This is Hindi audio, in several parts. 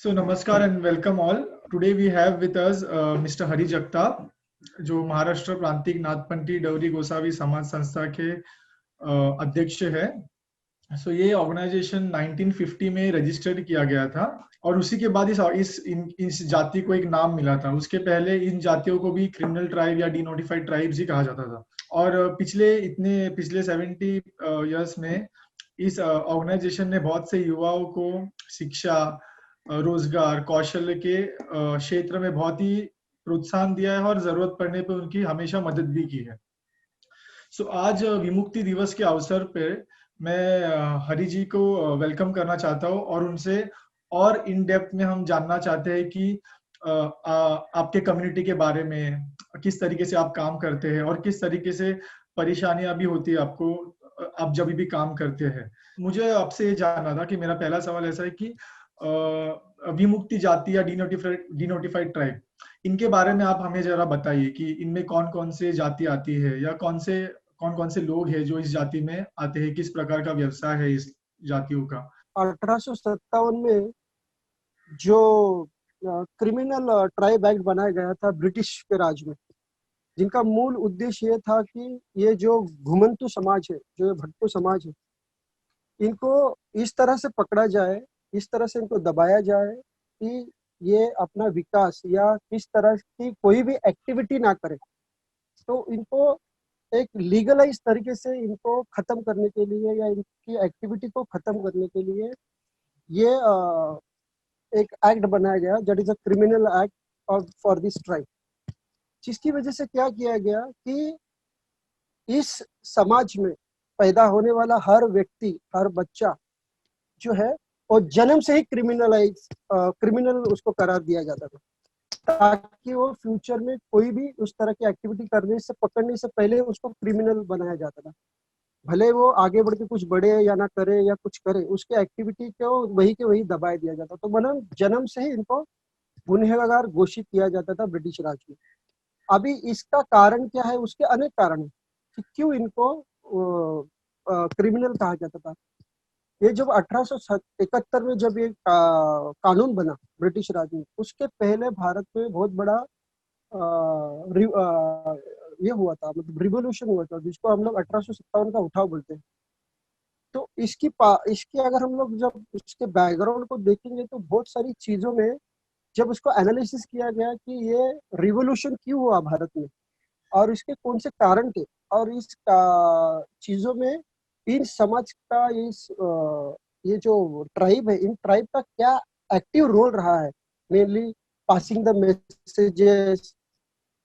So namaskar and welcome all. Today we have with us Mr. Hari Jagtap, जो महाराष्ट्र प्रांतिक नाथपंथी डवरी गोसावी समाज संस्था के अध्यक्ष है। ये ऑर्गेनाइजेशन 1950 में रजिस्टर किया गया था और उसी के बाद इस जाति को एक नाम मिला था। उसके पहले इन जातियों को भी क्रिमिनल ट्राइब या डिनोटिफाइड ट्राइब्स ही कहा जाता था। और पिछले 70 इयर्स में इस ऑर्गेनाइजेशन ने बहुत से युवाओं को शिक्षा, रोजगार, कौशल्य के क्षेत्र में बहुत ही प्रोत्साहन दिया है और जरूरत पड़ने पर उनकी हमेशा मदद भी की है। आज विमुक्ति दिवस के अवसर पर मैं हरि जी को वेलकम करना चाहता हूँ और उनसे और इन डेप्थ में हम जानना चाहते हैं कि आपके कम्युनिटी के बारे में, किस तरीके से आप काम करते हैं और किस तरीके से परेशानियां भी होती है आपको, आप जब भी काम करते हैं। मुझे आपसे ये जानना था कि मेरा पहला सवाल ऐसा है कि विमुक्ति जाति या डिनोटिफाइड ट्राइब, इनके बारे में आप हमें जरा बताइए कि इनमें कौन कौन से जाति आती है या कौन कौन से लोग हैं जो इस जाति में आते हैं, किस प्रकार का व्यवसाय है इस जातियों का। 1857 में जो क्रिमिनल ट्राइब एक्ट बनाया गया था ब्रिटिश के राज में, जिनका मूल उद्देश्य ये था कि ये जो घुमंतु समाज है, जो भटकू समाज है, इनको इस तरह से पकड़ा जाए, इस तरह से इनको दबाया जाए कि ये अपना विकास या किस तरह की कोई भी एक्टिविटी ना करे। तो इनको एक लीगलाइज तरीके से इनको खत्म करने के लिए या इनकी एक्टिविटी को खत्म करने के लिए ये एक एक्ट बनाया गया, that is a criminal act for this tribe. जिसकी वजह से क्या किया गया कि इस समाज में पैदा होने वाला हर व्यक्ति, हर बच्चा जो है वो जन्म से ही क्रिमिनल उसको करार दिया जाता था, ताकि वो फ्यूचर में कोई भी उस तरह की एक्टिविटी पकड़ने से पहले उसको क्रिमिनल बनाया जाता था। भले वो आगे बढ़ के कुछ बढ़े या ना करे या कुछ करे, उसके एक्टिविटी को वही के वही दबाया दिया जाता। तो जन्म से ही इनको गुनहगार घोषित किया जाता था ब्रिटिश राज में। अभी इसका कारण क्या है? उसके अनेक कारण है कि क्यों इनको क्रिमिनल कहा जाता था। ये जब 1871 में जब ये कानून बना ब्रिटिश राज में, उसके पहले भारत में बहुत बड़ा ये हुआ था, मतलब रिवोल्यूशन हुआ था, जिसको हम लोग 1857 का उठाव बोलते हैं। तो इसकी अगर हम लोग जब इसके बैकग्राउंड को देखेंगे तो बहुत सारी चीजों में जब उसको एनालिसिस किया गया कि ये रिवोल्यूशन क्यों हुआ भारत में और इसके कौन से कारण थे, और इस चीजों में इन समाज का ये जो ट्राइब है, इन ट्राइब का क्या एक्टिव रोल रहा है। मेनली पासिंग द मैसेजेस,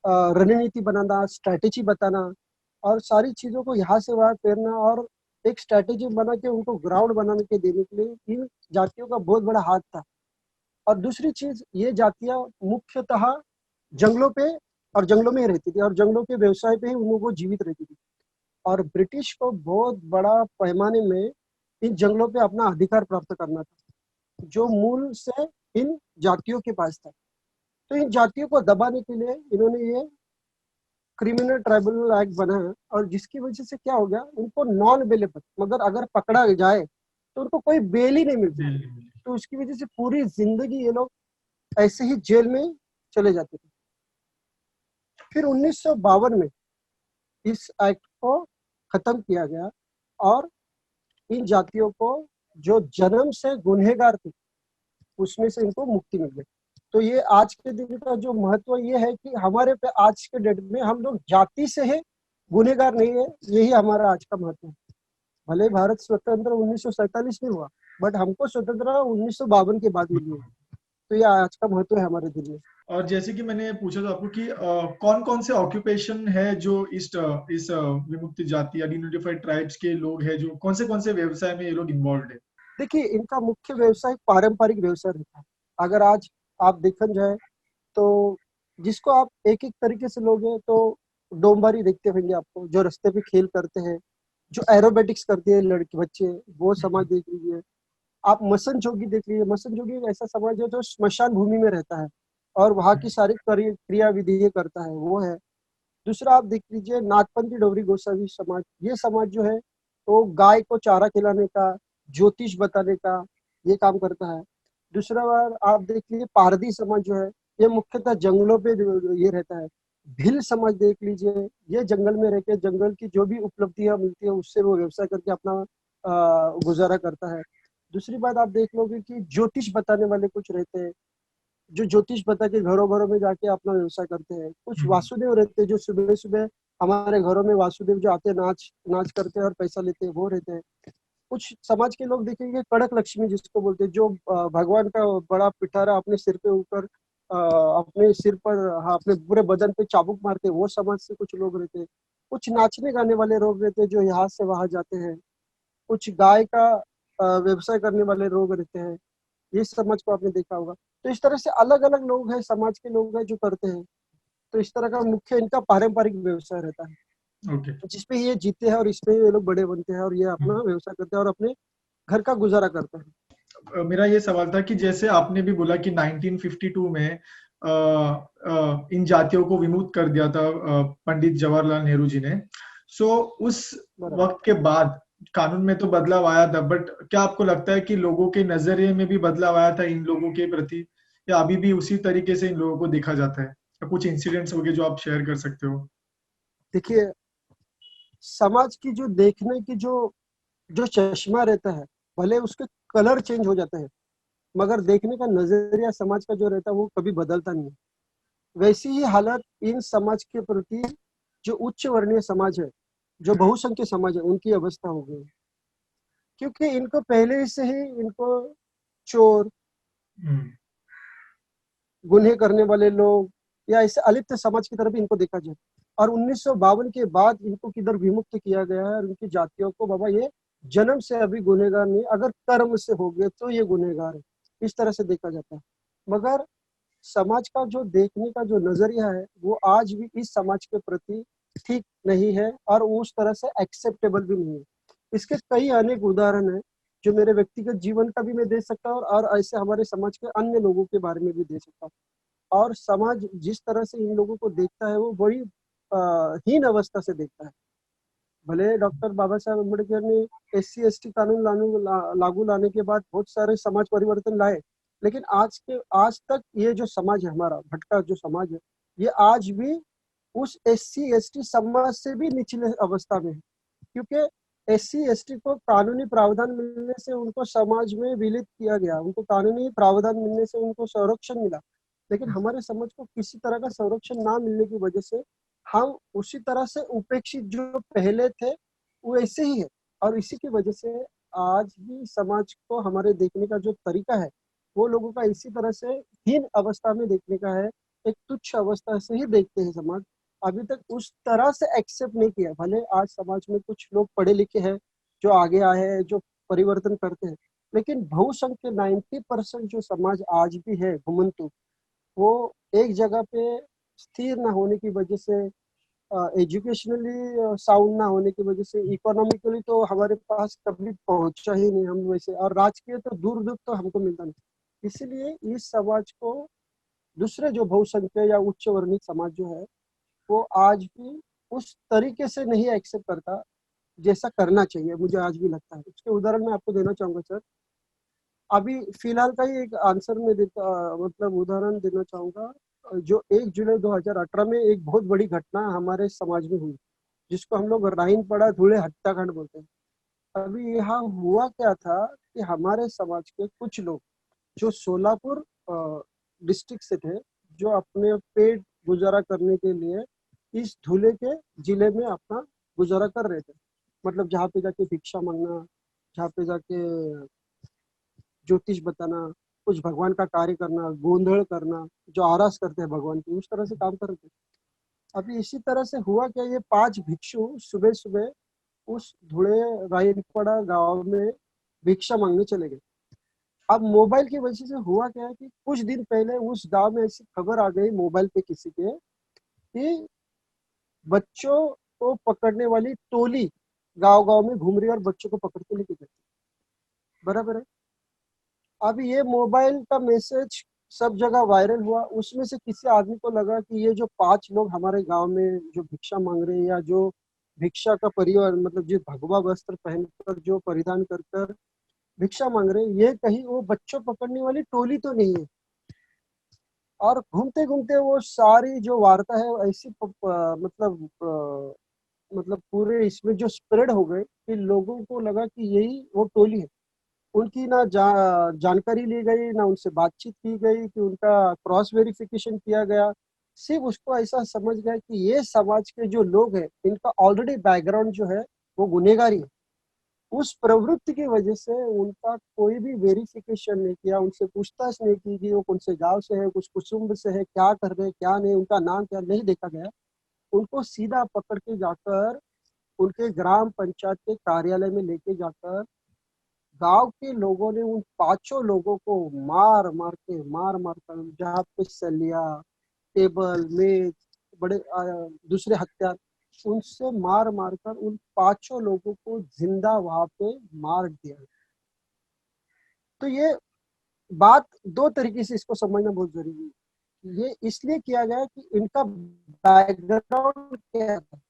रणनीति बनाना, स्ट्रैटेजी बताना और सारी चीजों को यहाँ से वहाँ फेरना और एक स्ट्रैटेजी बना के उनको ग्राउंड बनाने के देने के लिए इन जातियों का बहुत बड़ा हाथ था। और दूसरी चीज, ये जातियां मुख्यतः जंगलों पे और जंगलों में ही रहती थी और जंगलों के व्यवसाय पे ही उन लोगों को जीवित रहती थी। और ब्रिटिश को बहुत बड़ा पैमाने में इन जंगलों पे अपना अधिकार प्राप्त करना था, जो मूल से इन जातियों के पास था। तो इन जातियों को दबाने के लिए इन्होंने ये क्रिमिनल ट्राइब्यूनल एक्ट बनाया, और जिसकी वजह से क्या हो गया, उनको नॉन बेलेबल, मगर अगर पकड़ा जाए तो उनको कोई बेल ही नहीं मिलती। तो उसकी वजह से पूरी जिंदगी ये लोग ऐसे ही जेल में चले जाते थे। फिर 1952 में इस एक्ट को खत्म किया गया और इन जातियों को जो जन्म से गुनहगार थे उसमें से इनको मुक्ति मिल गई। तो ये आज के दिन का जो महत्व ये है कि हमारे पे आज के डेट में हम लोग जाति से है, गुनहगार नहीं है। यही हमारा आज का महत्व है। भले भारत स्वतंत्र 1947 में हुआ, बट हमको स्वतंत्रता 1952 के बाद मिली है। तो ये आज का महत्व है हमारे दिल में। और जैसे कि मैंने पूछा था आपको कि कौन कौन से ऑक्यूपेशन है जो इस विमुक्ति जाति या डिनोटिफाइड ट्राइब्स के लोग हैं, जो कौन से व्यवसाय में ये लोग इन्वॉल्व है। देखिए, इनका मुख्य व्यवसाय पारंपरिक व्यवसाय रहता है। अगर आज आप देखा जाए तो जिसको आप एक एक तरीके से लोगे तो डोंबारी देखते होंगे आपको, जो रास्ते पे खेल करते हैं, जो एरोबेटिक्स करते हैं लड़के बच्चे, वो समाज देख लीजिए। आप मसन जोगी देख लीजिए। मसन जोगी एक ऐसा समाज है जो स्मशान भूमि में रहता है और वहाँ की सारी क्रिया विधि करता है, वो है। दूसरा आप देख लीजिए नाथपंथी डोगरी गोसावी समाज। ये समाज जो है, तो गाय को चारा खिलाने का, ज्योतिष बताने का ये काम करता है। दूसरा बार आप देख लीजिए पारधी समाज जो है, ये मुख्यतः जंगलों पे ये रहता है। भील समाज देख लीजिए, ये जंगल में रह के जंगल की जो भी उपलब्धियां मिलती है उससे वो व्यवसाय करके अपना गुजारा करता है। दूसरी बात आप देख लोगे कि ज्योतिष बताने वाले कुछ रहते हैं, जो ज्योतिष बता के घरों घरों में जाके अपना व्यवसाय करते हैं। कुछ वासुदेव रहते हैं जो सुबह सुबह हमारे घरों में वासुदेव जो आते हैं, नाच नाच करते हैं और पैसा लेते हैं, वो रहते हैं। कुछ समाज के लोग देखेंगे कड़क लक्ष्मी जिसको बोलते हैं, जो भगवान का बड़ा पिटारा अपने सिर पे ऊपर अपने सिर पर, हाँ, अपने पूरे बदन पे चाबुक मारते हैं, वो समाज से कुछ लोग रहते हैं। कुछ नाचने गाने वाले लोग रहते हैं जो यहाँ से वहां जाते हैं। कुछ गाय का व्यवसाय करने वाले लोग रहते हैं, ये समाज को आपने देखा होगा। तो इस तरह से अलग अलग लोग हैं, समाज के लोग हैं जो करते हैं। तो इस तरह का मुख्य इनका पारंपरिक व्यवसाय रहता है, ओके। जिसपे ये जीते हैं और इसमें ये लोग बड़े बनते हैं और ये अपना व्यवसाय करते हैं और अपने घर का गुजारा करते हैं। मेरा ये सवाल था कि जैसे आपने भी बोला कि 1952 में इन जातियों को विमुक्त कर दिया था पंडित जवाहरलाल नेहरू जी ने। सो उस बराबर। वक्त के बाद कानून में तो बदलाव आया था, बट क्या आपको लगता है कि लोगों के नजरिए में भी बदलाव आया था इन लोगों के प्रति, या अभी भी उसी तरीके से इन लोगों को देखा जाता है? या कुछ इंसिडेंट्स हो गए जो आप शेयर कर सकते हो? देखिए, समाज की जो देखने की जो जो चश्मा रहता है, भले उसके कलर चेंज हो जाते हैं, मगर देखने का नजरिया समाज का जो रहता है वो कभी बदलता नहीं है। वैसी ही हालत इन समाज के प्रति जो उच्च वर्णीय समाज है, जो बहुसंख्य समाज है, उनकी अवस्था हो गई। क्योंकि इनको पहले से ही इनको चोर, हम्म। गुन्हे करने वाले लोग या ऐसे अलिप्त समाज की तरफ इनको देखा जाए। और 1952 के बाद इनको किधर विमुक्त किया गया है और उनकी जातियों को बाबा ये जन्म से अभी गुनहगार नहीं, अगर कर्म से हो गए तो ये गुनहगार है, इस तरह से देखा जाता है। मगर समाज का जो देखने का जो नजरिया है वो आज भी इस समाज के प्रति ठीक नहीं है और उस तरह से एक्सेप्टेबल भी नहीं है। इसके कई अनेक उदाहरण है जो मेरे व्यक्तिगत जीवन का भी मैं दे सकता हूँ और ऐसे हमारे समाज के अन्य लोगों के बारे में भी दे सकता हूँ। और समाज जिस तरह से इन लोगों को देखता है वो बड़ी हीन अवस्था से देखता है। भले डॉक्टर बाबा साहब अम्बेडकर ने SC ST कानून लागू लाने के बाद बहुत सारे समाज परिवर्तन लाए, लेकिन आज तक ये जो समाज है हमारा भटका जो समाज है, ये आज भी उस SC ST समाज से भी निचले अवस्था में है। क्योंकि SC ST को कानूनी प्रावधान मिलने से उनको समाज में विलित किया गया, उनको कानूनी प्रावधान मिलने से उनको संरक्षण मिला, लेकिन हमारे समाज को किसी तरह का संरक्षण ना मिलने की वजह से हम उसी तरह से उपेक्षित जो पहले थे वो ऐसे ही है। और इसी की वजह से आज भी समाज को हमारे देखने का जो तरीका है वो लोगों का इसी तरह से हीन अवस्था में देखने का है, एक तुच्छ अवस्था से ही देखते हैं समाज। अभी तक उस तरह से एक्सेप्ट नहीं किया। भले आज समाज में कुछ लोग पढ़े लिखे हैं जो आगे आए हैं, जो परिवर्तन करते हैं, लेकिन बहुसंख्य 90% जो समाज आज भी है घुमंतु, वो एक जगह पे स्थिर ना होने की वजह से, एजुकेशनली साउंड ना होने की वजह से, इकोनॉमिकली तो हमारे पास कभी पहुंचा ही नहीं हम वैसे, और राजकीय तो दूर दूर तो हमको मिलता नहीं। इसीलिए इस समाज को दूसरे जो बहुसंख्य या उच्च वर्णित समाज जो है वो आज भी उस तरीके से नहीं एक्सेप्ट करता जैसा करना चाहिए, मुझे आज भी लगता है। उसके उदाहरण मैं आपको देना चाहूंगा सर। अभी फिलहाल का ही एक आंसर में देता, मतलब उदाहरण देना चाहूंगा। जो 1 जुलाई 2018 में एक बहुत बड़ी घटना हमारे समाज में हुई, जिसको हम लोग राइनपड़ा धुले हत्याकांड बोलते हैं। अभी यहाँ हुआ क्या था कि हमारे समाज के कुछ लोग जो सोलापुर डिस्ट्रिक्ट से थे, जो अपने पेट गुजारा करने के लिए इस धुले के जिले में अपना गुजारा कर रहे थे। मतलब जहाँ पे जाके भिक्षा मांगना, जहाँ पे जाके ज्योतिष बताना, कुछ भगवान का कार्य करना, गोंधड़ करना, जो आरास करते हैं भगवान की, उस तरह से काम कर रहे थे। अभी इसी तरह से हुआ क्या, ये 5 भिक्षु सुबह सुबह उस धुले रायनपड़ा गांव में भिक्षा मांगने चले गए। अब मोबाइल की वजह से हुआ क्या है कि कुछ दिन पहले उस गांव में ऐसी खबर आ गई मोबाइल पे किसी के कि बच्चों को पकड़ने वाली टोली गांव गांव में घूम रही है और बच्चों को पकड़ के लेके जाती है। बराबर है। अब ये मोबाइल का मैसेज सब जगह वायरल हुआ, उसमें से किसी आदमी को लगा कि ये जो 5 लोग हमारे गांव में जो भिक्षा मांग रहे हैं, या जो भिक्षा का परिवार मतलब जो भगवा वस्त्र पहनकर जो परिधान कर कर भिक्षा मांग रहे हैं, ये कहीं वो बच्चों पकड़ने वाली टोली तो नहीं है। और घूमते घूमते वो सारी जो वार्ता है ऐसी मतलब पूरे इसमें जो स्प्रेड हो गए कि लोगों को लगा कि यही वो टोली है। उनकी ना जानकारी ली गई, ना उनसे बातचीत की गई, कि उनका क्रॉस वेरिफिकेशन किया गया। सिर्फ उसको ऐसा समझ गया कि ये समाज के जो लोग हैं, इनका ऑलरेडी बैकग्राउंड जो है वो गुनहगारी है। उस प्रवृत्ति की वजह से उनका कोई भी वेरिफिकेशन नहीं किया, उनसे पूछताछ नहीं की कि वो कौन से गांव से है, कुछ कुसुम्ब से है, क्या कर रहे हैं, क्या नहीं, उनका नाम क्या नहीं देखा गया। उनको सीधा पकड़ के जाकर उनके ग्राम पंचायत के कार्यालय में लेके जाकर गांव के लोगों ने उन पांचों लोगों को मार मार कर, जहाँ पे सलिया, टेबल, मेज, बड़े दूसरे हथियार, उनसे मार मार कर उन पांचों लोगों को जिंदा वहां पे मार दिया। तो ये बात दो तरीके से इसको समझना बहुत जरूरी है। ये इसलिए किया गया कि इनका बैकग्राउंड क्या था,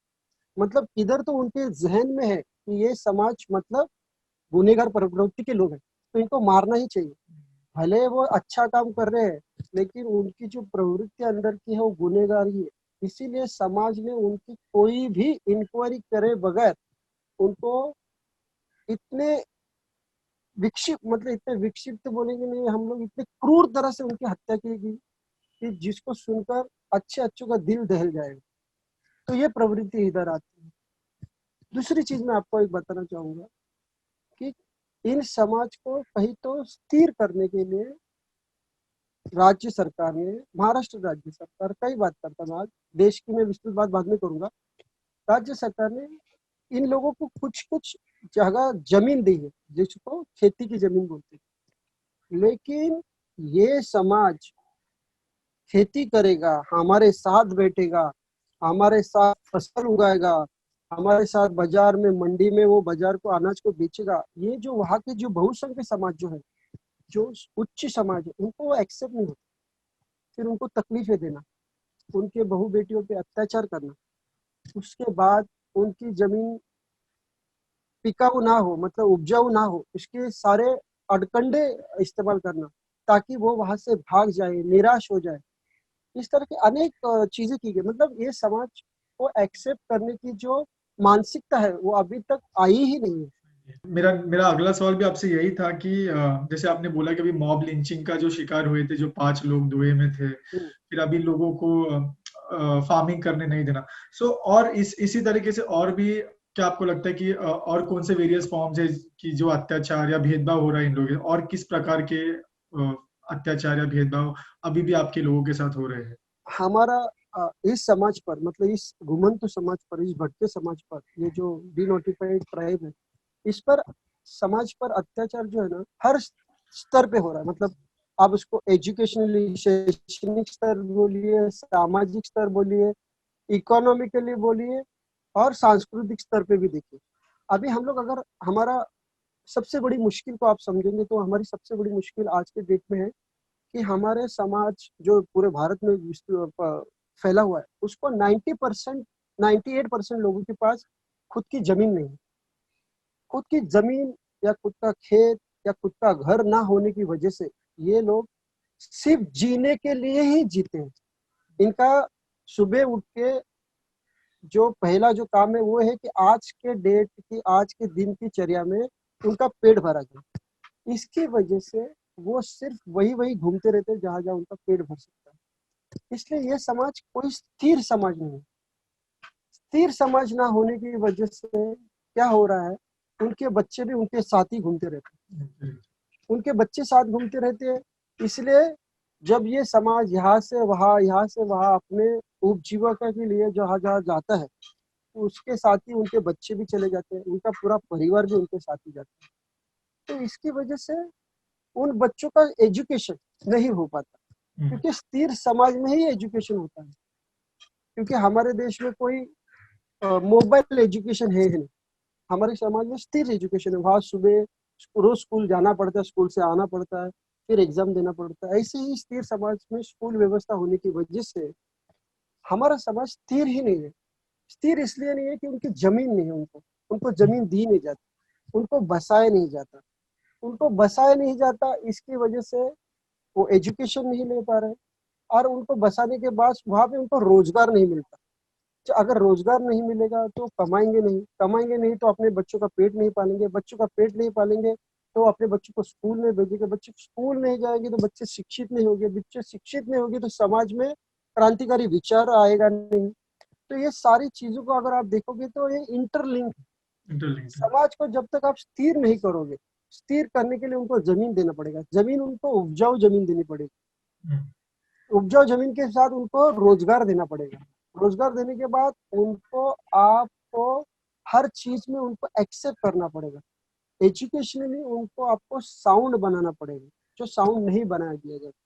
मतलब इधर तो उनके जहन में है कि ये समाज मतलब गुनहगार प्रवृत्ति के लोग हैं, तो इनको मारना ही चाहिए। भले वो अच्छा काम कर रहे हैं, लेकिन उनकी जो प्रवृत्ति अंदर की है वो गुनहगारी है। इसीलिए समाज ने उनकी कोई भी इंक्वायरी करे बगैर उनको इतने इतने विक्षिप्त बोलेंगे नहीं हम लोग, इतने क्रूर तरह से उनकी हत्या की गई कि जिसको सुनकर अच्छे अच्छों का दिल दहल जाएगा। तो ये प्रवृत्ति इधर आती है। दूसरी चीज मैं आपको एक बताना चाहूंगा कि इन समाज को कहीं तो स्थिर करने के लिए राज्य सरकार ने, महाराष्ट्र राज्य सरकार, कई बात करता मैं आज, देश की मैं विस्तृत बात बाद में करूंगा। राज्य सरकार ने इन लोगों को कुछ कुछ जगह जमीन दी है, जिसको खेती की जमीन बोलते हैं। लेकिन ये समाज खेती करेगा, हमारे साथ बैठेगा, हमारे साथ फसल उगाएगा, हमारे साथ बाजार में, मंडी में वो बाजार को, अनाज को बेचेगा, ये जो वहाँ के जो बहुसंख्य समाज जो है, जो उच्च समाज है, उनको वो एक्सेप्ट नहीं होता। फिर उनको तकलीफें देना, उनके बहू बेटियों पे अत्याचार करना, उसके बाद उनकी जमीन टिकाऊ ना हो, मतलब उपजाऊ ना हो, इसके सारे अड़कंडे इस्तेमाल करना ताकि वो वहां से भाग जाए, निराश हो जाए। इस तरह की अनेक चीजें की गई। मतलब ये समाज को एक्सेप्ट करने की जो मानसिकता है वो अभी तक आई ही नहीं है। मेरा मेरा अगला सवाल भी आपसे यही था कि जैसे आपने बोला कि अभी मॉब लिंचिंग का जो शिकार हुए थे, जो 5 लोग धुएं में थे, हम्म, फिर अभी लोगों को फार्मिंग करने नहीं देना। सो और इसी तरीके से और भी क्या आपको लगता है कि और कौन से वेरियस फॉर्म्स है कि जो अत्याचार या भेदभाव हो रहा है इन लोगों के, और किस प्रकार के अत्याचार या भेदभाव अभी भी आपके लोगों के साथ हो रहे हैं? हमारा इस समाज पर, मतलब इस घुमंतु समाज पर, इस भटके समाज पर, ये जो डिनोटिफाइड ट्राइब है, इस पर, समाज पर अत्याचार जो है ना, हर स्तर पे हो रहा है। मतलब आप उसको एजुकेशनली, शैक्षणिक स्तर बोलिए, सामाजिक स्तर बोलिए, इकोनॉमिकली बोलिए, और सांस्कृतिक स्तर पे भी देखिए। अभी हम लोग अगर हमारा सबसे बड़ी मुश्किल को आप समझेंगे तो हमारी सबसे बड़ी मुश्किल आज के डेट में है कि हमारे समाज जो पूरे भारत में फैला हुआ है, उसको 90%, 98% लोगों के पास खुद की जमीन नहीं है। खुद की जमीन या खुद का खेत या खुद का घर ना होने की वजह से ये लोग सिर्फ जीने के लिए ही जीते हैं। इनका सुबह उठ के जो पहला जो काम है वो है कि आज के डेट की, आज के दिन की चर्या में उनका पेट भरा जाए। इसकी वजह से वो सिर्फ वही वही घूमते रहते हैं जहां जहां उनका पेट भर सकता है। इसलिए ये समाज कोई स्थिर समाज नहीं है। स्थिर समाज ना होने की वजह से क्या हो रहा है, उनके बच्चे भी उनके साथ ही घूमते रहते हैं, उनके बच्चे साथ घूमते रहते हैं। इसलिए जब ये समाज यहाँ से वहां अपने उपजीविका के लिए जहाँ जहाँ जाता है, तो उसके साथ ही उनके बच्चे भी चले जाते हैं, उनका पूरा परिवार भी उनके साथ ही जाता है। तो इसकी वजह से उन बच्चों का एजुकेशन नहीं हो पाता, क्योंकि स्थिर समाज में ही एजुकेशन होता है। क्योंकि हमारे देश में कोई मोबाइल एजुकेशन है ही नहीं। हमारे समाज में स्थिर एजुकेशन है, वहाँ सुबह रोज स्कूल जाना पड़ता है, स्कूल से आना पड़ता है, फिर एग्जाम देना पड़ता है। ऐसे ही स्थिर समाज में स्कूल व्यवस्था होने की वजह से हमारा समाज स्थिर ही नहीं है। स्थिर इसलिए नहीं है कि उनकी जमीन नहीं है, उनको उनको जमीन दी नहीं जाती, उनको बसाया नहीं जाता। उनको बसाया नहीं जाता, इसकी वजह से वो एजुकेशन नहीं ले पा रहे, और उनको बसाने के बाद वहां पे उनको रोजगार नहीं मिलता। तो अगर रोजगार नहीं मिलेगा तो कमाएंगे नहीं तो अपने बच्चों का पेट नहीं पालेंगे, बच्चों का पेट नहीं पालेंगे तो अपने बच्चों को स्कूल में भेजेंगे, बच्चे स्कूल नहीं जाएंगे तो बच्चे शिक्षित नहीं होंगे, बच्चे शिक्षित नहीं होंगे तो समाज में क्रांतिकारी विचार आएगा नहीं। तो ये सारी चीजों को अगर आप देखोगे तो ये इंटरलिंक। इंटरलिंक्ड। समाज को जब तक आप स्थिर नहीं करोगे, स्थिर करने के लिए उनको जमीन देना पड़ेगा, जमीन उनको उपजाऊ जमीन देनी पड़ेगी, उपजाऊ जमीन के साथ उनको रोजगार देना पड़ेगा, रोजगार देने के बाद उनको आपको हर चीज में उनको एक्सेप्ट करना पड़ेगा, एजुकेशनली उनको आपको साउंड बनाना पड़ेगा, जो साउंड नहीं बनाया दिया जाता।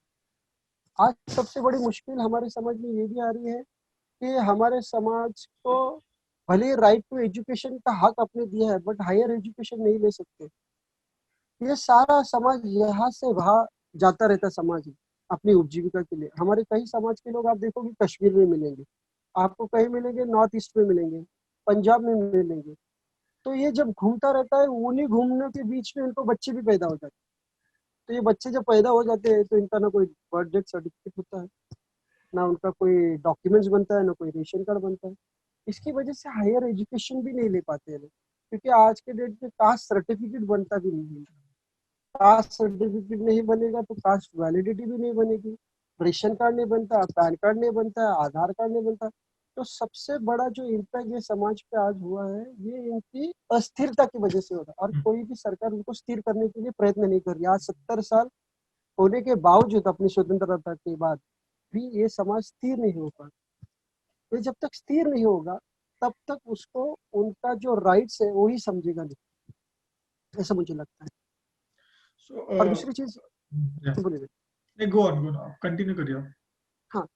आज सबसे बड़ी मुश्किल हमारे समाज में ये भी आ रही है कि हमारे समाज को भले राइट टू एजुकेशन का हक अपने दिया है, बट हायर एजुकेशन नहीं ले सकते। ये सारा समाज यहाँ से वहाँ जाता रहता समाज में अपनी उपजीविका के लिए। हमारे कई समाज के लोग आप देखोगे कश्मीर में मिलेंगे, आपको कहीं मिलेंगे नॉर्थ ईस्ट में मिलेंगे, पंजाब में मिलेंगे। तो ये जब घूमता रहता है, उन्हीं घूमने के बीच में इनको बच्चे भी पैदा हो जाते हैं। तो ये बच्चे जब पैदा हो जाते हैं तो इनका ना कोई बर्थ डेथ सर्टिफिकेट होता है, ना उनका कोई डॉक्यूमेंट्स बनता है, ना कोई रेशन कार्ड बनता है। इसकी वजह से हायर एजुकेशन भी नहीं ले पाते हैं लोग, क्योंकि आज के डेट में कास्ट सर्टिफिकेट बनता भी नहीं है। कास्ट सर्टिफिकेट नहीं बनेगा तो कास्ट वैलिडिटी भी नहीं बनेगी, रेशन कार्ड नहीं बनता, पैन कार्ड नहीं बनता, आधार कार्ड नहीं बनता। तो सबसे बड़ा जो इम्पैक्ट ये समाज पे आज हुआ है, ये इनकी अस्थिरता की वजह से हो रहा है, और कोई भी सरकार उनको स्थिर करने के लिए प्रयत्न नहीं कर रही। आज 70 साल होने के बावजूद अपनी स्वतंत्रता के बाद भी ये समाज स्थिर नहीं हो पा। ये जब तक स्थिर नहीं होगा तब तक उसको उनका जो राइट्स है वही समझेगा नहीं, ऐसा मुझे लगता है। So, और दूसरी चीज yeah. बोलिए। नहीं, go on, कंटिन्यू करिए आप। हाँ,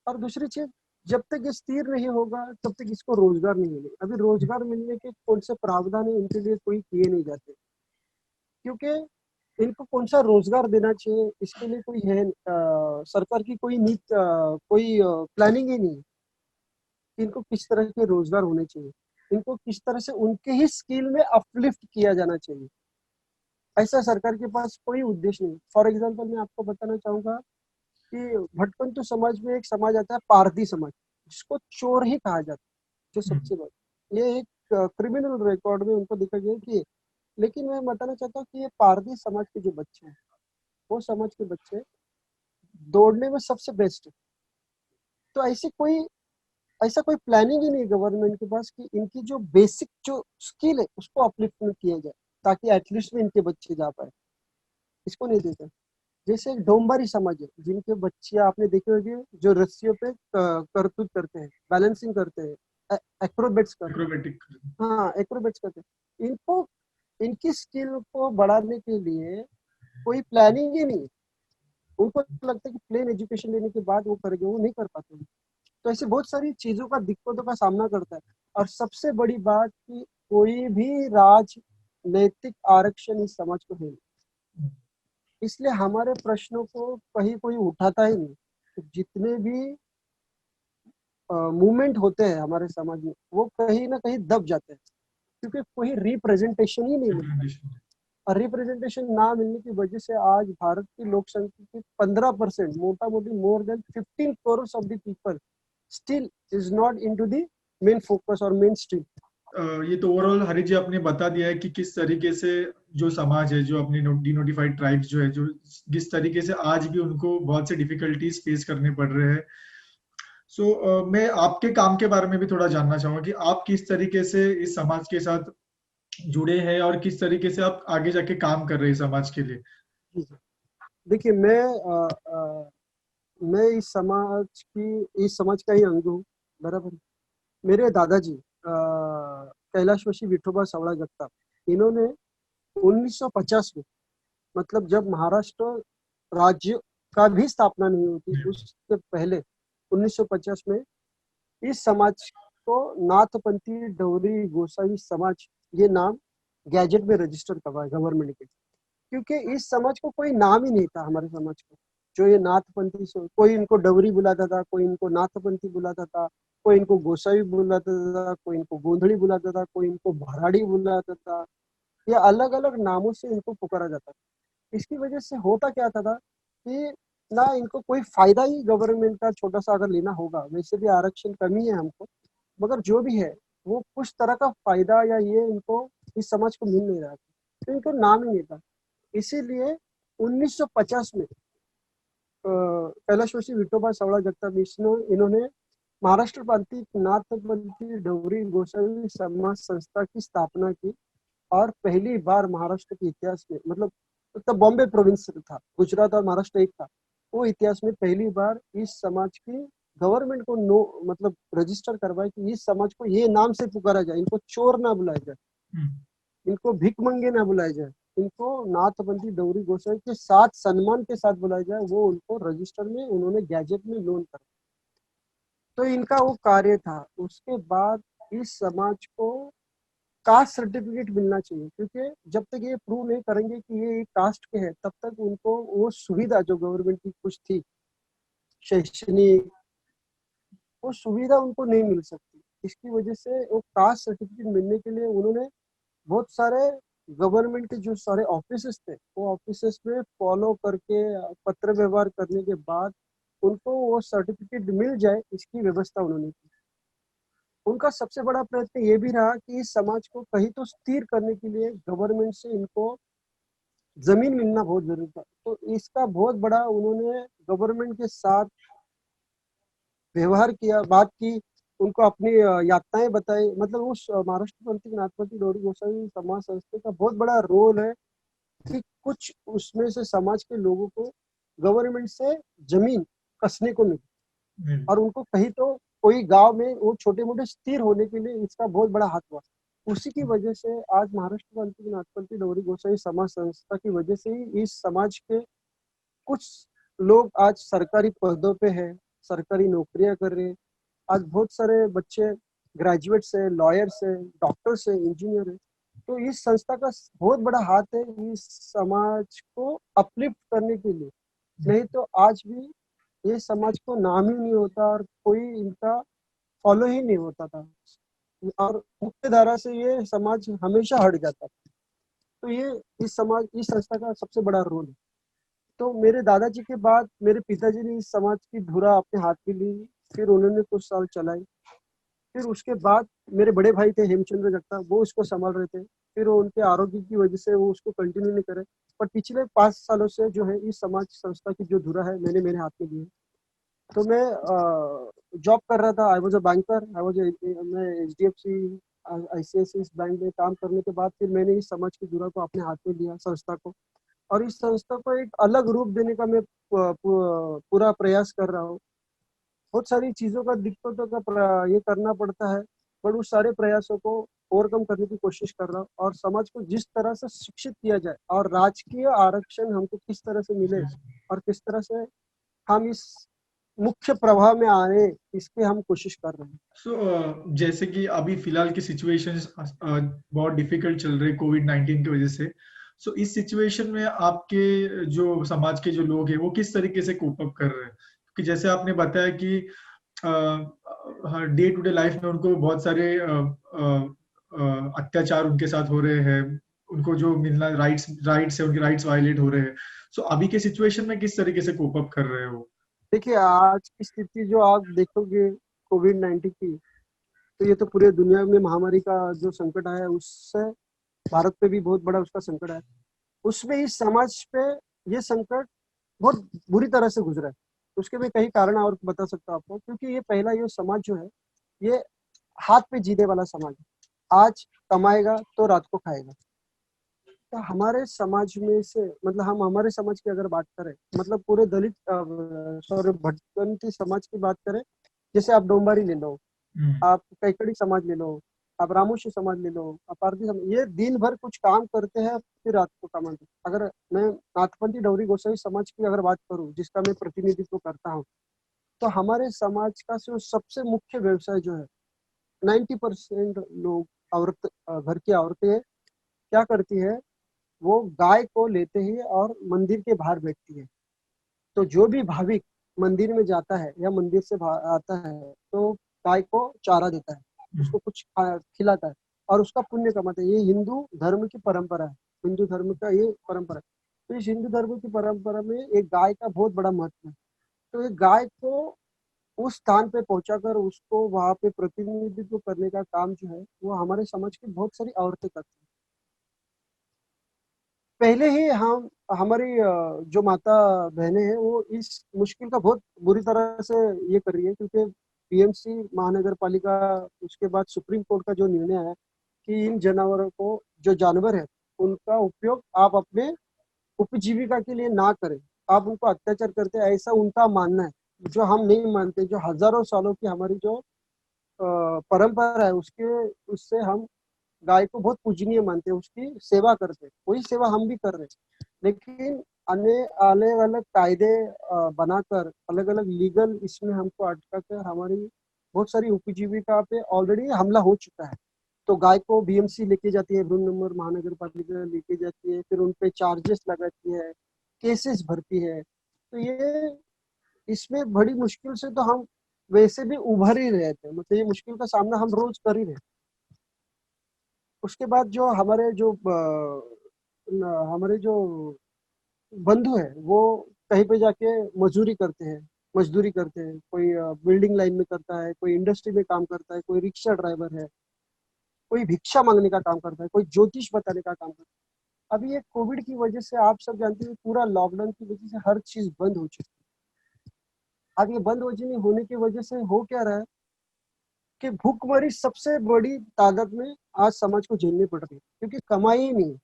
और दूसरी चीज, जब तक ये स्थिर नहीं होगा तब तक इसको रोजगार नहीं मिलेगा। अभी रोजगार मिलने के कौन से प्रावधान है इनके लिए कोई किए नहीं जाते, क्योंकि इनको कौन सा रोजगार देना चाहिए इसके लिए कोई है सरकार की कोई नीति, कोई प्लानिंग ही नहीं है कि इनको किस तरह के रोजगार होने चाहिए, इनको किस तरह से उनके ही स्किल में अपलिफ्ट किया जाना चाहिए। ऐसा सरकार के पास कोई उद्देश्य नहीं। फॉर एग्जाम्पल मैं आपको बताना चाहूंगा कि भटकंतु समाज में एक समाज आता है पारधी समाज, जिसको चोर ही कहा जाता है, जो सबसे बड़ा ये एक क्रिमिनल रिकॉर्ड में उनको देखा गया कि। लेकिन मैं बताना चाहता हूँ कि ये पारधी समाज के जो बच्चे हैं, वो समाज के बच्चे दौड़ने में सबसे बेस्ट है। तो ऐसा कोई प्लानिंग ही नहीं गवर्नमेंट के पास कि इनकी जो बेसिक जो स्किल है उसको अपलिफ्टमेंट किया जाए, ताकि एटलीस्ट में इनके बच्चे जा पाए। इसको नहीं देता। जैसे एक डोंबारी समाज है, जिनके बच्चे आपने देखे होंगे जो रस्सियों पे करतूत करते हैं, बैलेंसिंग करते हैं, एक्रोबेट्स करते हैं। एक्रोबेटिक। हाँ, एक्रोबेट्स करते हैं। इनको इनकी स्किल को बढ़ाने के लिए कोई प्लानिंग ही नहीं है। उनको लगता है कि प्लेन एजुकेशन लेने के बाद वो करेंगे, वो नहीं कर पाते हैं। तो ऐसे बहुत सारी चीजों का दिक्कतों का सामना करता है। और सबसे बड़ी बात कि कोई भी राजनैतिक आरक्षण इस समाज को है नहीं, इसलिए हमारे प्रश्नों को कहीं कोई उठाता ही नहीं। तो जितने भी मूवमेंट होते हैं हमारे समाज में, वो कहीं ना कहीं दब जाते हैं, क्योंकि कोई रिप्रेजेंटेशन ही नहीं मिलता। और रिप्रेजेंटेशन ना मिलने की वजह से आज भारत की लोक संख्या की 15%, मोटा मोटी more than 15 crore of the people still is not into the main focus और मेन स्ट्रीम। ये तो ओवरऑल हरि जी आपने बता दिया है कि किस तरीके से जो समाज है, जो अपनी डिनोटिफाइड ट्राइब्स जो है, जो किस तरीके से आज भी उनको बहुत से डिफिकल्टीज फेस करने पड़ रहे हैं। सो मैं आपके काम के बारे में भी थोड़ा जानना चाहूंगा कि आप किस तरीके से इस समाज के साथ जुड़े हैं और किस तरीके से आप आगे जाके काम कर रहे हैं समाज के लिए। देखिए, मैं इस समाज का ही अंग हूँ, बराबर। मेरे दादाजी कैलाशवासी विठोबा सावड़ा जगताप, इन्होंने 1950 में, मतलब जब महाराष्ट्र राज्य का भी स्थापना नहीं होती उससे पहले 1950 में इस समाज को नाथपंथी डोगरी गोसावी समाज ये नाम गैजेट में रजिस्टर करवाया गवर्नमेंट के, क्योंकि इस समाज को कोई नाम ही नहीं था। हमारे समाज को जो ये नाथपंथी, कोई इनको डवरी बुलाता था, कोई इनको नाथपंथी बुलाता था, कोई इनको गोसावी बुलाता था, कोई इनको गोंधड़ी बुलाता था, कोई इनको भराड़ी बुलाता था। ये अलग अलग नामों से इनको पुकारा जाता था। इसकी वजह से होता क्या था कि ना इनको कोई फायदा ही गवर्नमेंट का छोटा सा अगर लेना होगा, वैसे भी आरक्षण कमी है हमको, मगर जो भी है वो कुछ तरह का फायदा या ये इनको इस समाज को मिल नहीं रहा था, तो इनको नाम ही नहीं था। इसीलिए 1950 में कैलाशवासी विठोबा सावळा जगताप इन्होंने महाराष्ट्र प्रांतिक नाथपंथी डोगरी गोसावी समाज संस्था की स्थापना की, और पहली बार महाराष्ट्र के इतिहास में, मतलब तब बॉम्बे प्रोविंस था, गुजरात और महाराष्ट्र एक था, वो इतिहास में पहली बार इस समाज की गवर्नमेंट को नो मतलब रजिस्टर करवाए कि इस समाज को ये नाम से पुकारा जाए, इनको चोर ना बुलाया जाए, इनको भिकमंगे ना बुलाया जाए, इनको नाथपंथी डोगरी गोसाई के साथ सम्मान के साथ बुलाया जाए। वो उनको रजिस्टर में उन्होंने गैजेट में लोन कर, तो इनका वो कार्य था। उसके बाद इस समाज को कास्ट सर्टिफिकेट मिलना चाहिए, क्योंकि जब तक ये प्रूव नहीं करेंगे कि ये एक कास्ट के हैं, तब तक उनको वो सुविधा जो गवर्नमेंट की कुछ थी शैक्षणिक, वो सुविधा उनको नहीं मिल सकती। इसकी वजह से वो कास्ट सर्टिफिकेट मिलने के लिए उन्होंने बहुत सारे गवर्नमेंट के जो सारे ऑफिसेस थे, वो ऑफिसेस में फॉलो करके पत्र व्यवहार करने के बाद उनको वो सर्टिफिकेट मिल जाए, इसकी व्यवस्था उन्होंने की। उनका सबसे बड़ा प्रयत्न ये भी रहा कि इस समाज को कहीं तो स्थिर करने के लिए गवर्नमेंट से इनको जमीन मिलना बहुत जरूरी था। तो इसका बहुत बड़ा उन्होंने गवर्नमेंट के साथ व्यवहार किया, बात की, उनको अपनी यातनाएं बताई। मतलब उस महाराष्ट्र प्रांतिक नाथपंथी डोगरी गोसावी समाज संस्था का बहुत बड़ा रोल है कि कुछ उसमें से समाज के लोगों को गवर्नमेंट से जमीन कसने को मिली, और उनको कहीं तो कोई गांव में वो छोटे मोटे स्थिर होने के लिए इसका बहुत बड़ा हाथ हुआ। उसी की वजह से आज महाराष्ट्र प्रांतिक नाथपंथी डोगरी गोसावी समाज संस्था की वजह से ही इस समाज के कुछ लोग आज सरकारी पदों पे है, सरकारी नौकरियां कर रहे हैं। आज बहुत सारे बच्चे ग्रेजुएट्स है, लॉयर्स है, डॉक्टर्स है, इंजीनियर है। तो इस संस्था का बहुत बड़ा हाथ है इस समाज को अपलिफ्ट करने के लिए। नहीं तो आज भी ये समाज को नाम ही नहीं होता और कोई इनका फॉलो ही नहीं होता था, और मुख्य धारा से ये समाज हमेशा हट जाता था। तो ये इस समाज इस संस्था का सबसे बड़ा रोल है। तो मेरे दादाजी के बाद मेरे पिताजी ने इस समाज की धुरा अपने हाथ में ली, फिर उन्होंने कुछ साल चलाई। फिर उसके बाद मेरे बड़े भाई थे हेमचंद्र जगताप, वो उसको संभाल रहे थे। फिर वो उनके आरोग्य की वजह से वो उसको कंटिन्यू नहीं करे, पर पिछले 5 सालों से जो है इस समाज संस्था की जो धुरा है मैंने मेरे हाथ में ली है। तो मैं जॉब कर रहा था, आई वॉज अ बैंकर, मैं HDFC ICICI बैंक में काम करने के बाद फिर मैंने इस समाज की धुरा को अपने हाथ में लिया, संस्था को। और इस संस्था को एक अलग रूप देने का मैं पूरा प्रयास कर रहा हूँ। बहुत सारी चीजों का दिक्कतों का ये करना पड़ता है, पर उस सारे प्रयासों को ओवरकम करने की कोशिश कर रहा हूँ। और समाज को जिस तरह से शिक्षित किया जाए और राजकीय आरक्षण हमको किस तरह से मिले और किस तरह से हम इस मुख्य प्रवाह में आए, इसके हम कोशिश कर रहे हैं। जैसे कि अभी फिलहाल की सिचुएशंस बहुत डिफिकल्ट चल रहे कोविड-19 की वजह से। इस सिचुएशन में आपके जो समाज के जो लोग हैं वो किस तरीके से कोप अप कर रहे हैं? क्योंकि जैसे आपने बताया कि डे टू डे लाइफ में उनको बहुत सारे अत्याचार उनके साथ हो रहे हैं, उनको जो मिलना राइट्स है, उनके राइट्स वायलेट हो रहे हैं। अभी के सिचुएशन में किस तरीके से कोप अप कर रहे हो? देखिए, आज की स्थिति जो आप देखोगे कोविड-19 की, तो ये तो पूरे दुनिया में महामारी का जो संकट आया है, उससे भारत पे भी बहुत बड़ा उसका संकट है। उसमें इस समाज पे ये संकट बहुत बुरी तरह से गुजरा है। उसके मैं कई कारण और बता सकता हूँ आपको, क्योंकि ये पहला ये समाज जो है, ये हाथ पे जीने वाला समाज है। आज कमाएगा तो रात को खाएगा। तो हमारे समाज में से मतलब हम हमारे समाज की अगर बात करें, मतलब पूरे दलित सॉरी भटकंती समाज की बात करें, जैसे आप डोंबारी ले लो, आप कैकड़ी समाज ले लो, आप रामोशी समाज ले लो, आप पारधी समाज, ये दिन भर कुछ काम करते हैं फिर रात को कमाते हैं। अगर मैं नाथपंथी डोगरी गोसाई समाज की अगर बात करूं, जिसका मैं प्रतिनिधित्व करता हूं, तो हमारे समाज का जो सबसे मुख्य व्यवसाय जो है, 90% लोग घर की औरतें क्या करती है, वो गाय को लेते ही और मंदिर के बाहर बैठती है। तो जो भी भाविक मंदिर में जाता है या मंदिर से आता है, तो गाय को चारा देता है, उसको कुछ खिलाता है, और उसका पुण्य कमाते हैं। ये हिंदू धर्म की परंपरा है, हिंदू धर्म का ये परंपरा है। तो इस हिंदू धर्म की परंपरा में एक गाय का बहुत बड़ा महत्व है। तो एक गाय को उस स्थान पे पहुंचाकर उसको वहां पे प्रतिनिधित्व करने का काम जो है वो हमारे समाज की बहुत सारी औरतें करती हैं। पहले ही हम हमारी जो माता बहनें हैं वो इस मुश्किल का बहुत बुरी तरह से ये कर रही है, क्योंकि पीएमसी महानगर पालिका, उसके बाद सुप्रीम कोर्ट का जो निर्णय है कि इन जानवरों को, जो जानवर है उनका उपयोग आप अपने उपजीविका के लिए ना करें, आप उनको अत्याचार करते हैं, ऐसा उनका मानना है, जो हम नहीं मानते। जो हजारों सालों की हमारी जो परंपरा है उसके उससे हम गाय को बहुत पूजनीय मानते हैं, उसकी सेवा करते हैं, वही सेवा हम भी कर रहे हैं। लेकिन अन्य अलग अलग कायदे बनाकर, अलग अलग लीगल इसमें हमको अटका कर हमारी बहुत सारी उपजीविका पे ऑलरेडी हमला हो चुका है। तो गाय को बीएमसी लेके जाती है, भ्रूण नंबर महानगर पालिका लेके जाती है, फिर उन पे चार्जेस लगाती है, केसेस भरती है। तो ये इसमें बड़ी मुश्किल से तो हम वैसे भी उभर ही रहे थे, मतलब ये मुश्किल का सामना हम रोज कर ही रहे। उसके बाद जो हमारे जो बंधु है वो कहीं पे जाके मजदूरी करते हैं। कोई बिल्डिंग लाइन में करता है, कोई इंडस्ट्री में काम करता है, कोई रिक्शा ड्राइवर है, कोई भिक्षा मांगने का काम करता है, कोई ज्योतिष बताने का काम करता है। अभी ये कोविड की वजह से आप सब जानते हैं, पूरा लॉकडाउन की वजह से हर चीज बंद हो चुकी है। अब ये बंद होने की वजह से हो क्या रहा है कि भूखमरी सबसे बड़ी तादाद में आज समाज को झेलनी पड़ रही है, क्योंकि कमाई ही नहीं है।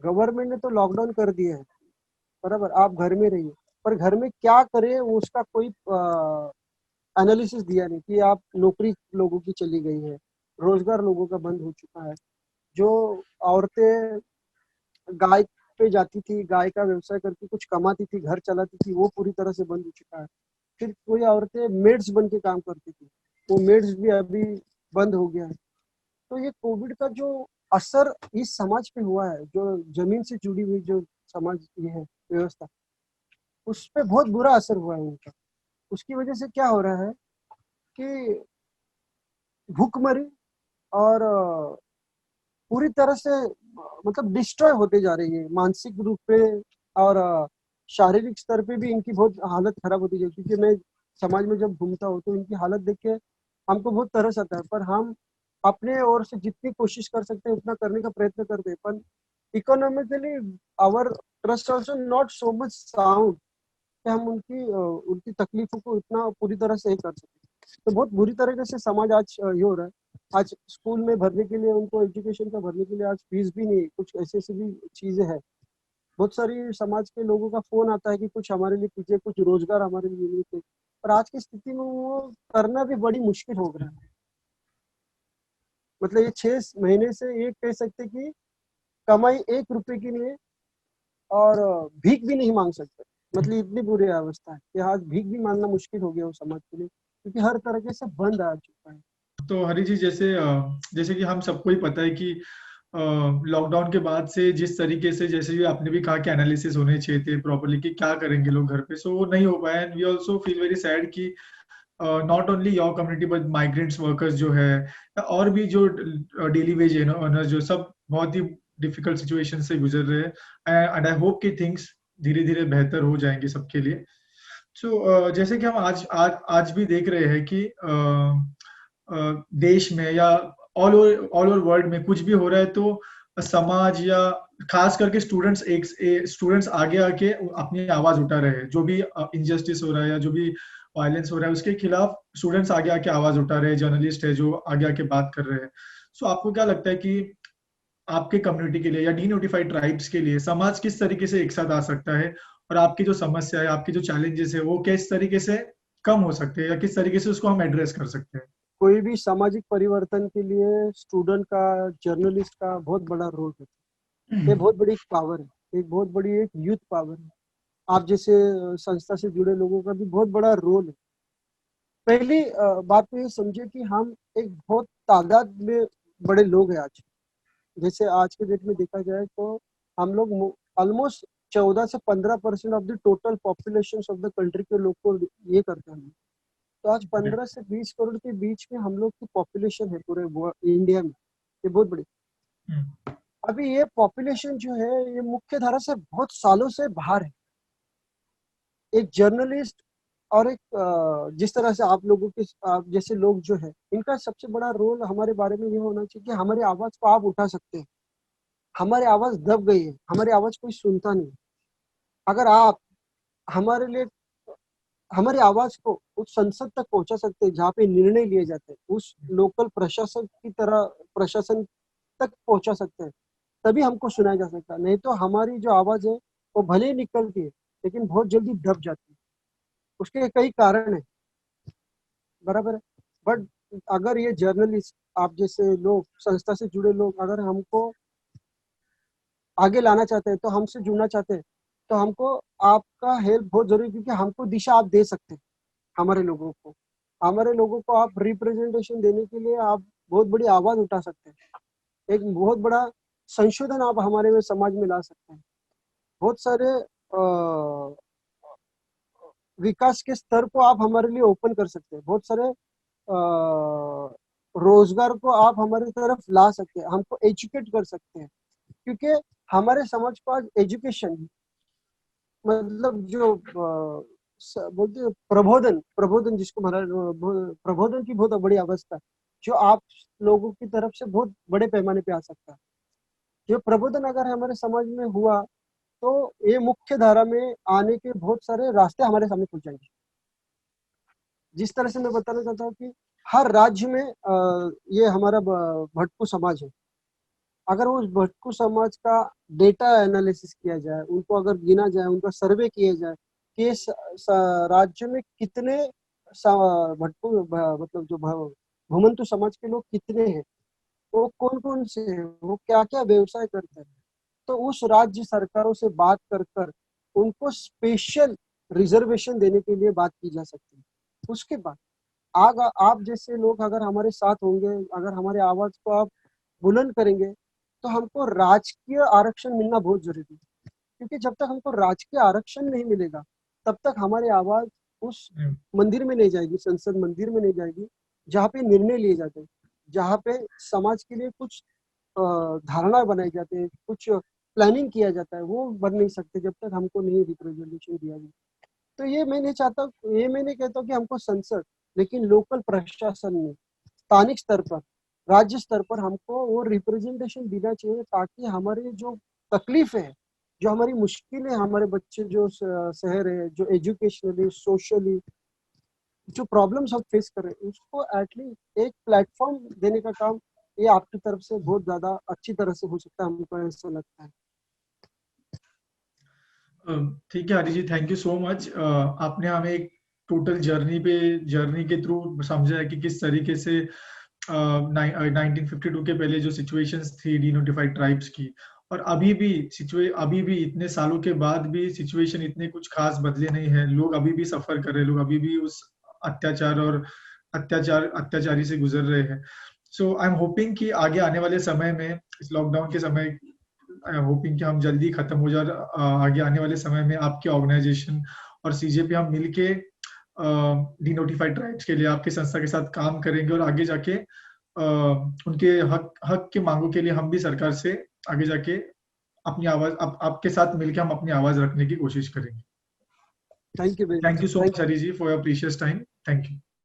गवर्नमेंट ने तो लॉकडाउन कर दिया है, बराबर, आप घर में रहिए, पर घर में क्या करें उसका कोई एनालिसिस दिया नहीं कि आप नौकरी लोगों की चली गई है, रोजगार लोगों का बंद हो चुका है। जो औरतें गाय पे जाती थी, गाय का व्यवसाय करके कुछ कमाती थी, घर चलाती थी, वो पूरी तरह से बंद हो चुका है। फिर कोई औरतें मेड्स बन के काम करती थी, वो मेड्स भी अभी बंद हो गया है। तो ये कोविड का जो असर इस समाज पे हुआ है, जो जमीन से जुड़ी हुई जो समाज ये है व्यवस्था, उस पे बहुत बुरा असर हुआ है उनका। उसकी वजह से क्या हो रहा है कि भूखमरी और पूरी तरह से मतलब डिस्ट्रॉय होते जा रही है मानसिक रूप पे, और शारीरिक स्तर पे भी इनकी बहुत हालत खराब होती जा रही है। क्योंकि मैं समाज में जब घूमता हूँ तो इनकी हालत देख के हमको बहुत तरस आता है, पर हम अपने ओर से जितनी कोशिश कर सकते हैं उतना करने का प्रयत्न करते हैं। पर economically our trust also not so much sound कि हम उनकी तकलीफों को इतना पूरी तरह से कर सकें। तो बहुत बुरी तरीके से समाज आज ये हो रहा है। आज स्कूल में भरने के लिए, उनको एजुकेशन का भरने के लिए आज फीस भी नहीं, कुछ ऐसी ऐसी भी चीजें हैं। बहुत सारी समाज के लोगों का फोन आता है कि कुछ हमारे लिए कीजिए, कुछ रोजगार हमारे लिए कीजिए, पर आज की स्थिति में वो करना भी बड़ी मुश्किल हो गया है। मतलब ये 6 महीने से ये कह सकते कि कमाई 1 रुपए की नहीं है, और भीख भी नहीं मांग सकते। मतलब इतनी बुरी अवस्था है कि आज भीख भी मांगना मुश्किल हो गया वो समाज के लिए, क्योंकि हर तरीके से बंद आ चुका है। तो हरी जी, जैसे कि हम सबको ही पता है कि लॉकडाउन के बाद से जिस तरीके से, जैसे भी आपने भी कहा कि एनालिसिस होने चाहिए थे प्रॉपर्ली कि क्या करेंगे लोग घर पे, सो वो नहीं हो पाया। And we also feel very sad कि not only your community but migrants workers जो है, और भी जो डेली वेज अर्नर्स जो सब बहुत ही डिफिकल्ट सिचुएशन से गुजर रहे हैं। एंड आई होप कि थिंग्स धीरे धीरे बेहतर हो जाएंगे सबके लिए। सो जैसे कि हम आज भी देख रहे हैं कि देश में या ऑल ओवर वर्ल्ड में कुछ भी हो रहा है तो समाज या खास करके स्टूडेंट्स आगे आके अपनी आवाज उठा रहे हैं। जो भी इनजस्टिस हो रहा है या जो भी वायलेंस हो रहा है उसके खिलाफ स्टूडेंट्स आगे आके आवाज उठा रहे हैं, जर्नलिस्ट है जो आगे आके बात कर रहे हैं। सो आपको क्या लगता है कि आपके कम्युनिटी के लिए या डी नोटिफाइड ट्राइब्स के लिए समाज किस तरीके से एक साथ आ सकता है, और आपकी जो समस्या है, आपकी जो चैलेंजेस है, वो किस तरीके से कम हो सकते हैं या किस तरीके से उसको हम एड्रेस कर सकते हैं? कोई भी सामाजिक परिवर्तन के लिए स्टूडेंट का, जर्नलिस्ट का बहुत बड़ा रोल है। ये बहुत बड़ी पावर है, एक बहुत बड़ी एक यूथ पावर है। आप जैसे संस्था से जुड़े लोगों का भी बहुत बड़ा रोल है। पहली बात तो ये समझे कि हम एक बहुत तादाद में बड़े लोग हैं आज। जैसे आज के डेट में देखा जाए तो हम लोग ऑलमोस्ट 14 से 15% of the total population of the country के लोग को ये करते हैं। तो आज 15 से 20 करोड़ के बीच में हम लोग की पॉपुलेशन है पूरे इंडिया में। ये बहुत बड़ी। हम्म, अभी ये पॉपुलेशन जो है ये मुख्य धारा से बहुत सालों से बाहर है। एक जर्नलिस्ट और एक जिस तरह से आप लोगों के आप जैसे लोग जो है, इनका सबसे बड़ा रोल हमारे बारे में ये होना चाहिए कि हमारी आवाज को आप उठा सकते हैं। हमारी आवाज दब गई है, हमारी आवाज कोई सुनता नहीं। अगर आप हमारे लिए हमारी आवाज को उस संसद तक पहुंचा सकते हैं जहाँ पे निर्णय लिए जाते हैं, उस लोकल प्रशासन की तरह प्रशासन तक पहुंचा सकते हैं, तभी हमको सुनाया जा सकता है। नहीं तो हमारी जो आवाज है वो भले ही निकलती है लेकिन बहुत जल्दी दब जाती है। उसके कई कारण है, बराबर है। बट अगर ये जर्नलिस्ट, आप जैसे लोग, संस्था से जुड़े लोग अगर हमको आगे लाना चाहते हैं, तो हमसे जुड़ना चाहते हैं, तो हमको आपका हेल्प बहुत जरूरी है, क्योंकि हमको दिशा आप दे सकते हैं। हमारे लोगों को आप रिप्रेजेंटेशन देने के लिए आप बहुत बड़ी आवाज उठा सकते हैं। एक बहुत बड़ा संशोधन आप हमारे में समाज में ला सकते हैं। बहुत सारे विकास के स्तर को आप हमारे लिए ओपन कर सकते हैं। बहुत सारे रोजगार को आप हमारी तरफ ला सकते हैं, हमको एजुकेट कर सकते हैं। क्योंकि हमारे समाज को आज एजुकेशन मतलब जो बोलते हैं प्रबोधन, प्रबोधन जिसको प्रबोधन की बहुत बड़ी अवस्था जो आप लोगों की तरफ से बहुत बड़े पैमाने पे आ सकता है। जो प्रबोधन अगर हमारे समाज में हुआ तो ये मुख्य धारा में आने के बहुत सारे रास्ते हमारे सामने खुल जाएंगे। जिस तरह से मैं बताना चाहता हूँ कि हर राज्य में ये हमारा भटकू समाज है। अगर उस भटकू समाज का डेटा एनालिसिस किया जाए, उनको अगर गिना जाए, उनका सर्वे किया जाए कि राज्य में कितने भटकू मतलब जो घुमंतु समाज के लोग कितने हैं, वो कौन कौन से हैं, वो क्या क्या व्यवसाय करते हैं, तो उस राज्य सरकारों से बात कर कर उनको स्पेशल रिजर्वेशन देने के लिए बात की जा सकती है। उसके बाद आप जैसे लोग अगर हमारे साथ होंगे, अगर हमारे आवाज को आप बुलंद करेंगे, तो हमको राजकीय आरक्षण मिलना बहुत जरूरी है। क्योंकि जब तक हमको राजकीय आरक्षण नहीं मिलेगा, तब तक हमारी आवाज उस मंदिर में नहीं जाएगी, संसद मंदिर में नहीं जाएगी, जहाँ पे निर्णय लिए जाते हैं, जहाँ पे समाज के लिए कुछ धारणा बनाई जाती है, कुछ प्लानिंग किया जाता है, वो बन नहीं सकते जब तक हमको नहीं रिप्रेजेंटेशन दिया जाए। तो ये मैं नहीं कहता कि हमको संसद, लेकिन लोकल प्रशासन में, स्थानिक स्तर पर, राज्य स्तर पर हमको वो रिप्रेजेंटेशन देना चाहिए, ताकि हमारी जो तकलीफ है, जो हमारी मुश्किलें, हमारे बच्चे जो सह रहे हैं, जो एजुकेशनली सोशली जो प्रॉब्लम्स हम फेस कर रहे हैं, उसको एटलीस्ट एक प्लेटफॉर्म देने का काम ये आपकी तरफ से बहुत ज्यादा अच्छी तरह से हो सकता है, हमको ऐसा लगता है। ठीक है हरी जी, थैंक यू सो मच। आपने हमें एक टोटल जर्नी के थ्रू समझा है कि किस तरीके से 1952 के पहले जो सिचुएशंस थी डिनोटिफाइड ट्राइब्स की, और अभी भी इतने सालों के बाद भी सिचुएशन इतने कुछ खास बदले नहीं है। लोग अभी भी सफर कर रहे हैं, लोग अभी भी उस अत्याचारी से गुजर रहे हैं। सो आई एम होपिंग कि आगे आने वाले समय में, इस लॉकडाउन के समय, होपिंग कि हम जल्दी खत्म हो जाए, आगे आने वाले समय में आपके ऑर्गेनाइजेशन और सीजेपी हम मिलके डिनोटिफाइड ट्राइब्स के लिए आपकी संस्था के साथ काम करेंगे, और आगे जाके उनके हक के मांगों के लिए हम भी सरकार से आगे जाके अपनी आवाज आपके साथ मिलकर हम अपनी आवाज रखने की कोशिश करेंगे। Thank you very thank much. You so much Hari ji for your precious time. Thank you.